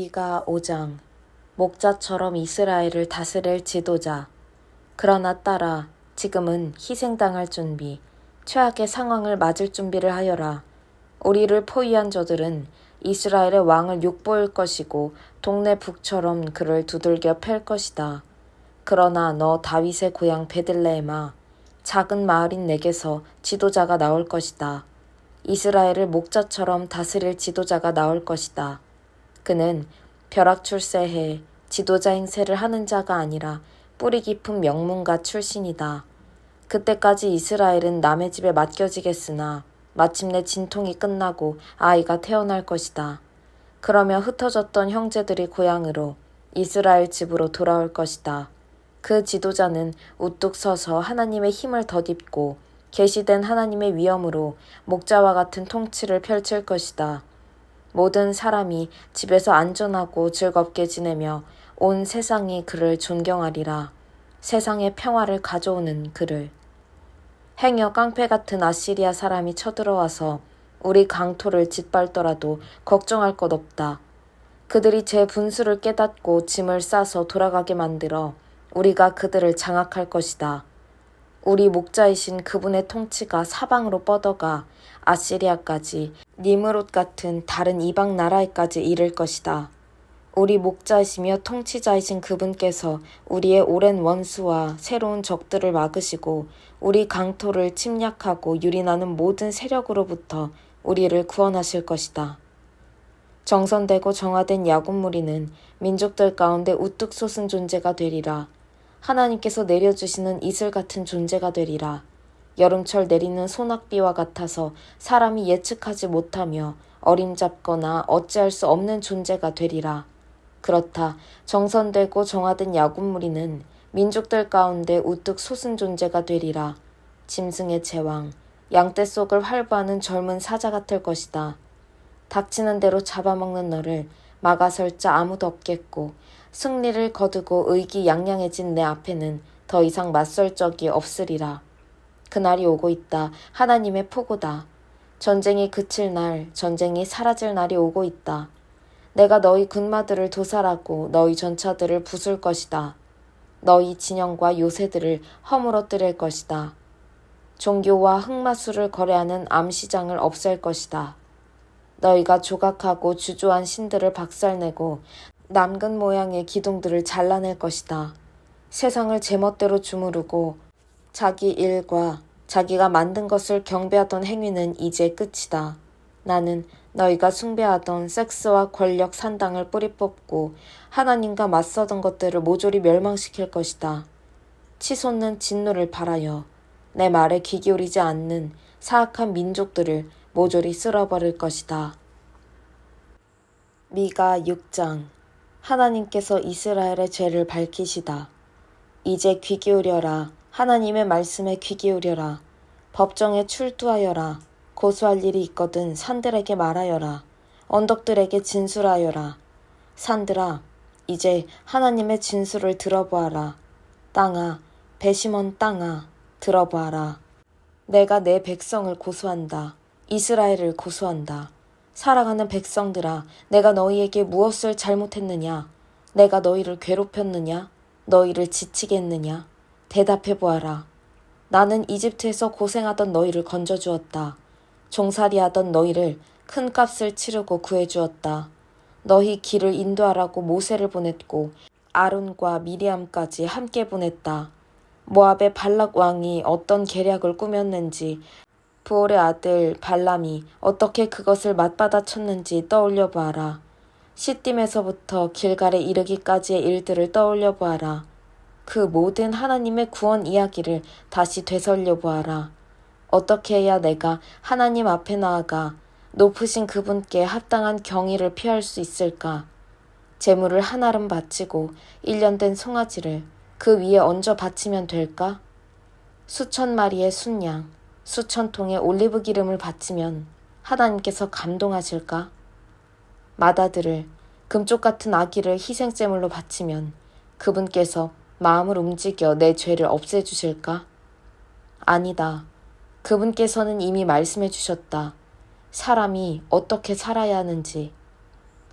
미가 5장. 목자처럼 이스라엘을 다스릴 지도자. 그러나 딸아, 지금은 희생당할 준비, 최악의 상황을 맞을 준비를 하여라. 우리를 포위한 저들은 이스라엘의 왕을 욕보일 것이고 동네 북처럼 그를 두들겨 팰 것이다. 그러나 너 다윗의 고향 베들레헴아, 작은 마을인 내게서 지도자가 나올 것이다. 이스라엘을 목자처럼 다스릴 지도자가 나올 것이다. 그는 벼락출세해 지도자 행세를 하는 자가 아니라 뿌리 깊은 명문가 출신이다. 그때까지 이스라엘은 남의 집에 맡겨지겠으나 마침내 진통이 끝나고 아이가 태어날 것이다. 그러며 흩어졌던 형제들이 고향으로 이스라엘 집으로 돌아올 것이다. 그 지도자는 우뚝 서서 하나님의 힘을 덧입고 계시된 하나님의 위엄으로 목자와 같은 통치를 펼칠 것이다. 모든 사람이 집에서 안전하고 즐겁게 지내며 온 세상이 그를 존경하리라. 세상의 평화를 가져오는 그를. 행여 깡패 같은 아시리아 사람이 쳐들어와서 우리 강토를 짓밟더라도 걱정할 것 없다. 그들이 제 분수를 깨닫고 짐을 싸서 돌아가게 만들어 우리가 그들을 장악할 것이다. 우리 목자이신 그분의 통치가 사방으로 뻗어가 아시리아까지 니므롯 같은 다른 이방 나라에까지 이를 것이다. 우리 목자이시며 통치자이신 그분께서 우리의 오랜 원수와 새로운 적들을 막으시고 우리 강토를 침략하고 유린하는 모든 세력으로부터 우리를 구원하실 것이다. 정선되고 정화된 야곱 무리는 민족들 가운데 우뚝 솟은 존재가 되리라. 하나님께서 내려주시는 이슬 같은 존재가 되리라. 여름철 내리는 소낙비와 같아서 사람이 예측하지 못하며 어림잡거나 어찌할 수 없는 존재가 되리라. 그렇다. 정선되고 정화된 야곱 무리는 민족들 가운데 우뚝 솟은 존재가 되리라. 짐승의 제왕, 양떼 속을 활보하는 젊은 사자 같을 것이다. 닥치는 대로 잡아먹는 너를 막아설 자 아무도 없겠고 승리를 거두고 의기양양해진 내 앞에는 더 이상 맞설 적이 없으리라. 그날이 오고 있다. 하나님의 포고다. 전쟁이 그칠 날, 전쟁이 사라질 날이 오고 있다. 내가 너희 군마들을 도살하고 너희 전차들을 부술 것이다. 너희 진영과 요새들을 허물어뜨릴 것이다. 종교와 흑마술을 거래하는 암시장을 없앨 것이다. 너희가 조각하고 주조한 신들을 박살내고 남근 모양의 기둥들을 잘라낼 것이다. 세상을 제멋대로 주무르고 자기 일과 자기가 만든 것을 경배하던 행위는 이제 끝이다. 나는 너희가 숭배하던 섹스와 권력 산당을 뿌리 뽑고 하나님과 맞서던 것들을 모조리 멸망시킬 것이다. 치솟는 진노를 발하여 내 말에 귀 기울이지 않는 사악한 민족들을 모조리 쓸어버릴 것이다. 미가 6장. 하나님께서 이스라엘의 죄를 밝히시다. 이제 귀 기울여라. 하나님의 말씀에 귀 기울여라. 법정에 출두하여라. 고소할 일이 있거든 산들에게 말하여라. 언덕들에게 진술하여라. 산들아, 이제 하나님의 진술을 들어보아라. 땅아, 베시몬 땅아, 들어보아라. 내가 내 백성을 고소한다. 이스라엘을 고소한다. 살아가는 백성들아, 내가 너희에게 무엇을 잘못했느냐? 내가 너희를 괴롭혔느냐? 너희를 지치게 했느냐? 대답해보아라. 나는 이집트에서 고생하던 너희를 건져주었다. 종살이하던 너희를 큰 값을 치르고 구해주었다. 너희 길을 인도하라고 모세를 보냈고 아론과 미리암까지 함께 보냈다. 모압의 발락 왕이 어떤 계략을 꾸몄는지 부올의 아들 발람이 어떻게 그것을 맞받아쳤는지 떠올려 보아라. 시딤에서부터 길갈에 이르기까지의 일들을 떠올려 보아라. 그 모든 하나님의 구원 이야기를 다시 되살려 보아라. 어떻게 해야 내가 하나님 앞에 나아가 높으신 그분께 합당한 경의를 표할 수 있을까? 제물을 한 알은 바치고 1년 된 송아지를 그 위에 얹어 바치면 될까? 수천 마리의 순양, 수천 통의 올리브 기름을 바치면 하나님께서 감동하실까? 맏아들을, 금쪽 같은 아기를 희생제물로 바치면 그분께서 마음을 움직여 내 죄를 없애주실까? 아니다. 그분께서는 이미 말씀해 주셨다. 사람이 어떻게 살아야 하는지.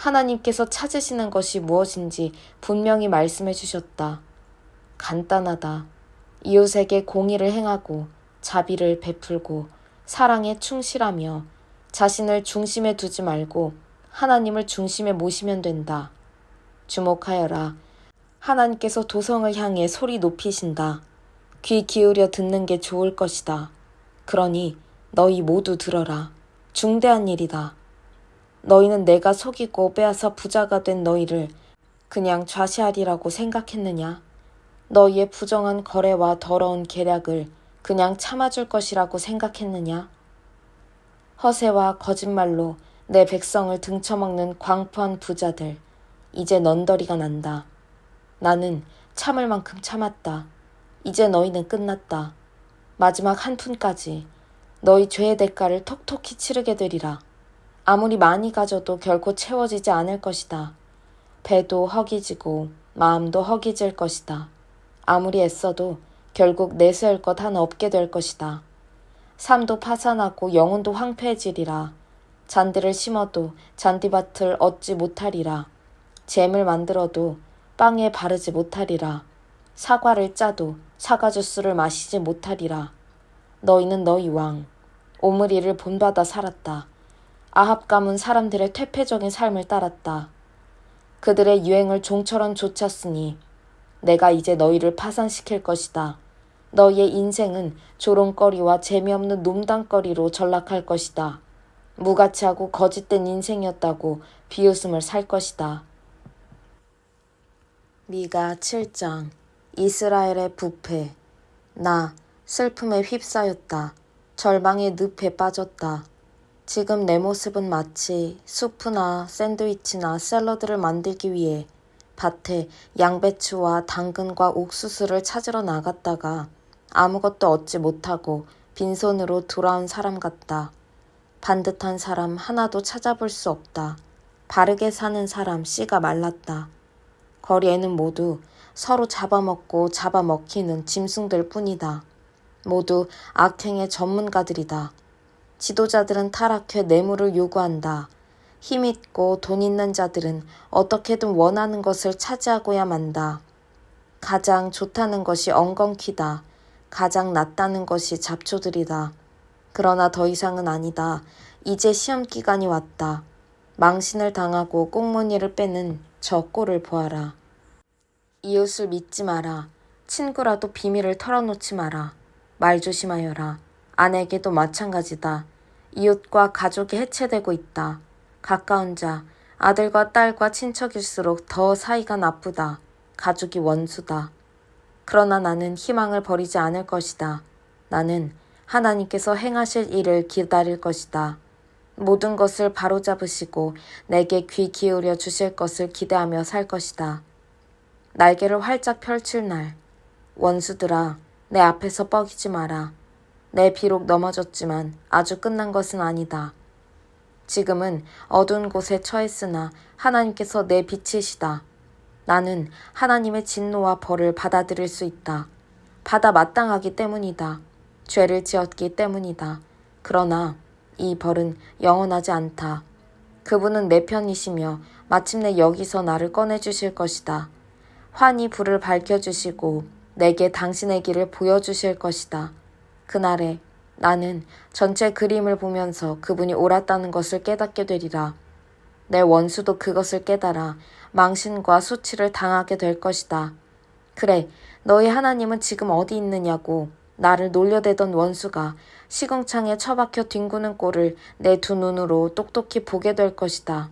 하나님께서 찾으시는 것이 무엇인지 분명히 말씀해 주셨다. 간단하다. 이웃에게 공의를 행하고 자비를 베풀고 사랑에 충실하며 자신을 중심에 두지 말고 하나님을 중심에 모시면 된다. 주목하여라. 하나님께서 도성을 향해 소리 높이신다. 귀 기울여 듣는 게 좋을 것이다. 그러니 너희 모두 들어라. 중대한 일이다. 너희는 내가 속이고 빼앗아 부자가 된 너희를 그냥 좌시하리라고 생각했느냐? 너희의 부정한 거래와 더러운 계략을 그냥 참아줄 것이라고 생각했느냐? 허세와 거짓말로 내 백성을 등쳐먹는 광포한 부자들, 이제 넌더리가 난다. 나는 참을 만큼 참았다. 이제 너희는 끝났다. 마지막 한 푼까지 너희 죄의 대가를 톡톡히 치르게 되리라. 아무리 많이 가져도 결코 채워지지 않을 것이다. 배도 허기지고 마음도 허기질 것이다. 아무리 애써도 결국 내세울 것 하나 없게 될 것이다. 삶도 파산하고 영혼도 황폐해지리라. 잔디를 심어도 잔디밭을 얻지 못하리라. 잼을 만들어도 빵에 바르지 못하리라. 사과를 짜도 사과 주스를 마시지 못하리라. 너희는 너희 왕, 오므리를 본받아 살았다. 아합 가문 사람들의 퇴폐적인 삶을 따랐다. 그들의 유행을 종처럼 좇았으니 내가 이제 너희를 파산시킬 것이다. 너희의 인생은 조롱거리와 재미없는 농담거리로 전락할 것이다. 무가치하고 거짓된 인생이었다고 비웃음을 살 것이다. 미가 7장. 이스라엘의 부패. 나 슬픔에 휩싸였다. 절망의 늪에 빠졌다. 지금 내 모습은 마치 수프나 샌드위치나 샐러드를 만들기 위해 밭에 양배추와 당근과 옥수수를 찾으러 나갔다가 아무것도 얻지 못하고 빈손으로 돌아온 사람 같다. 반듯한 사람 하나도 찾아볼 수 없다. 바르게 사는 사람 씨가 말랐다. 거리에는 모두 서로 잡아먹고 잡아먹히는 짐승들 뿐이다. 모두 악행의 전문가들이다. 지도자들은 타락해 뇌물을 요구한다. 힘있고 돈 있는 자들은 어떻게든 원하는 것을 차지하고야 만다. 가장 좋다는 것이 엉겅퀴다. 가장 낫다는 것이 잡초들이다. 그러나 더 이상은 아니다. 이제 시험 기간이 왔다. 망신을 당하고 꽁무니를 빼는 저 꼴을 보아라. 이웃을 믿지 마라. 친구라도 비밀을 털어놓지 마라. 말 조심하여라. 아내에게도 마찬가지다. 이웃과 가족이 해체되고 있다. 가까운 자, 아들과 딸과 친척일수록 더 사이가 나쁘다. 가족이 원수다. 그러나 나는 희망을 버리지 않을 것이다. 나는 하나님께서 행하실 일을 기다릴 것이다. 모든 것을 바로잡으시고 내게 귀 기울여 주실 것을 기대하며 살 것이다. 날개를 활짝 펼칠 날, 원수들아, 내 앞에서 뻐기지 마라. 내 비록 넘어졌지만 아주 끝난 것은 아니다. 지금은 어두운 곳에 처했으나 하나님께서 내 빛이시다. 나는 하나님의 진노와 벌을 받아들일 수 있다. 받아 마땅하기 때문이다. 죄를 지었기 때문이다. 그러나 이 벌은 영원하지 않다. 그분은 내 편이시며 마침내 여기서 나를 꺼내주실 것이다. 환히 불을 밝혀주시고 내게 당신의 길을 보여주실 것이다. 그날에 나는 전체 그림을 보면서 그분이 옳았다는 것을 깨닫게 되리라. 내 원수도 그것을 깨달아 망신과 수치를 당하게 될 것이다. 그래, 너희 하나님은 지금 어디 있느냐고 나를 놀려대던 원수가 시궁창에 처박혀 뒹구는 꼴을 내 두 눈으로 똑똑히 보게 될 것이다.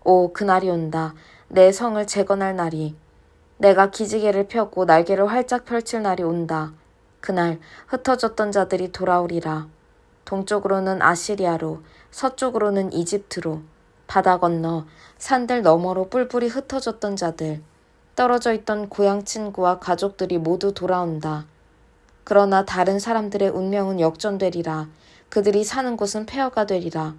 오, 그날이 온다. 내 성을 재건할 날이. 내가 기지개를 펴고 날개를 활짝 펼칠 날이 온다. 그날 흩어졌던 자들이 돌아오리라. 동쪽으로는 아시리아로, 서쪽으로는 이집트로, 바다 건너 산들 너머로 뿔뿔이 흩어졌던 자들, 떨어져 있던 고향 친구와 가족들이 모두 돌아온다. 그러나 다른 사람들의 운명은 역전되리라. 그들이 사는 곳은 폐허가 되리라.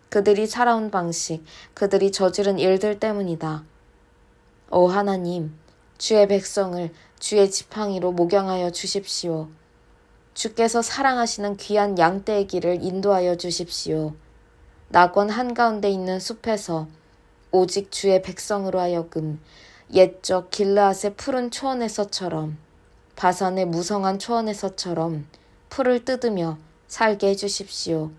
그들이 살아온 방식, 그들이 저지른 일들 때문이다. 오 하나님, 주의 백성을 주의 지팡이로 목양하여 주십시오. 주께서 사랑하시는 귀한 양떼의 길을 인도하여 주십시오. 낙원 한가운데 있는 숲에서 오직 주의 백성으로 하여금 옛적 길르앗의 푸른 초원에서처럼 바산의 무성한 초원에서처럼 풀을 뜯으며 살게 해주십시오.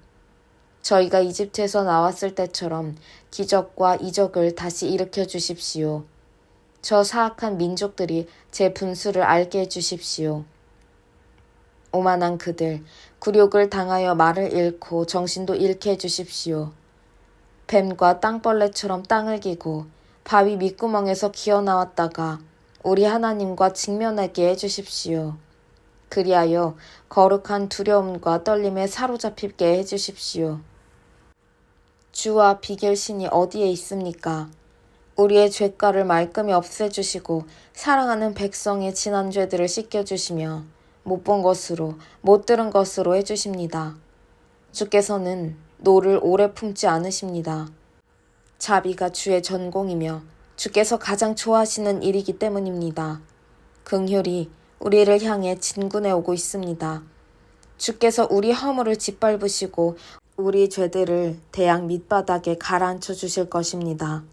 저희가 이집트에서 나왔을 때처럼 기적과 이적을 다시 일으켜 주십시오. 저 사악한 민족들이 제 분수를 알게 해주십시오. 오만한 그들, 굴욕을 당하여 말을 잃고 정신도 잃게 해주십시오. 뱀과 땅벌레처럼 땅을 기고 바위 밑구멍에서 기어나왔다가 우리 하나님과 직면하게 해주십시오. 그리하여 거룩한 두려움과 떨림에 사로잡히게 해주십시오. 주와 비길 신이 어디에 있습니까? 우리의 죄가를 말끔히 없애주시고 사랑하는 백성의 지난 죄들을 씻겨주시며 못 본 것으로 못 들은 것으로 해주십니다. 주께서는 노를 오래 품지 않으십니다. 자비가 주의 전공이며 주께서 가장 좋아하시는 일이기 때문입니다. 긍휼이 우리를 향해 진군해 오고 있습니다. 주께서 우리 허물을 짓밟으시고 우리 죄들을 대양 밑바닥에 가라앉혀 주실 것입니다.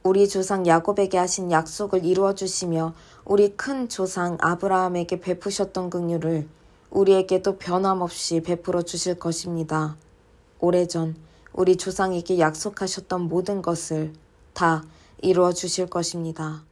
우리 조상 야곱에게 하신 약속을 이루어 주시며 우리 큰 조상 아브라함에게 베푸셨던 긍휼을 우리에게도 변함없이 베풀어 주실 것입니다. 오래전 우리 조상에게 약속하셨던 모든 것을 다 이루어 주실 것입니다.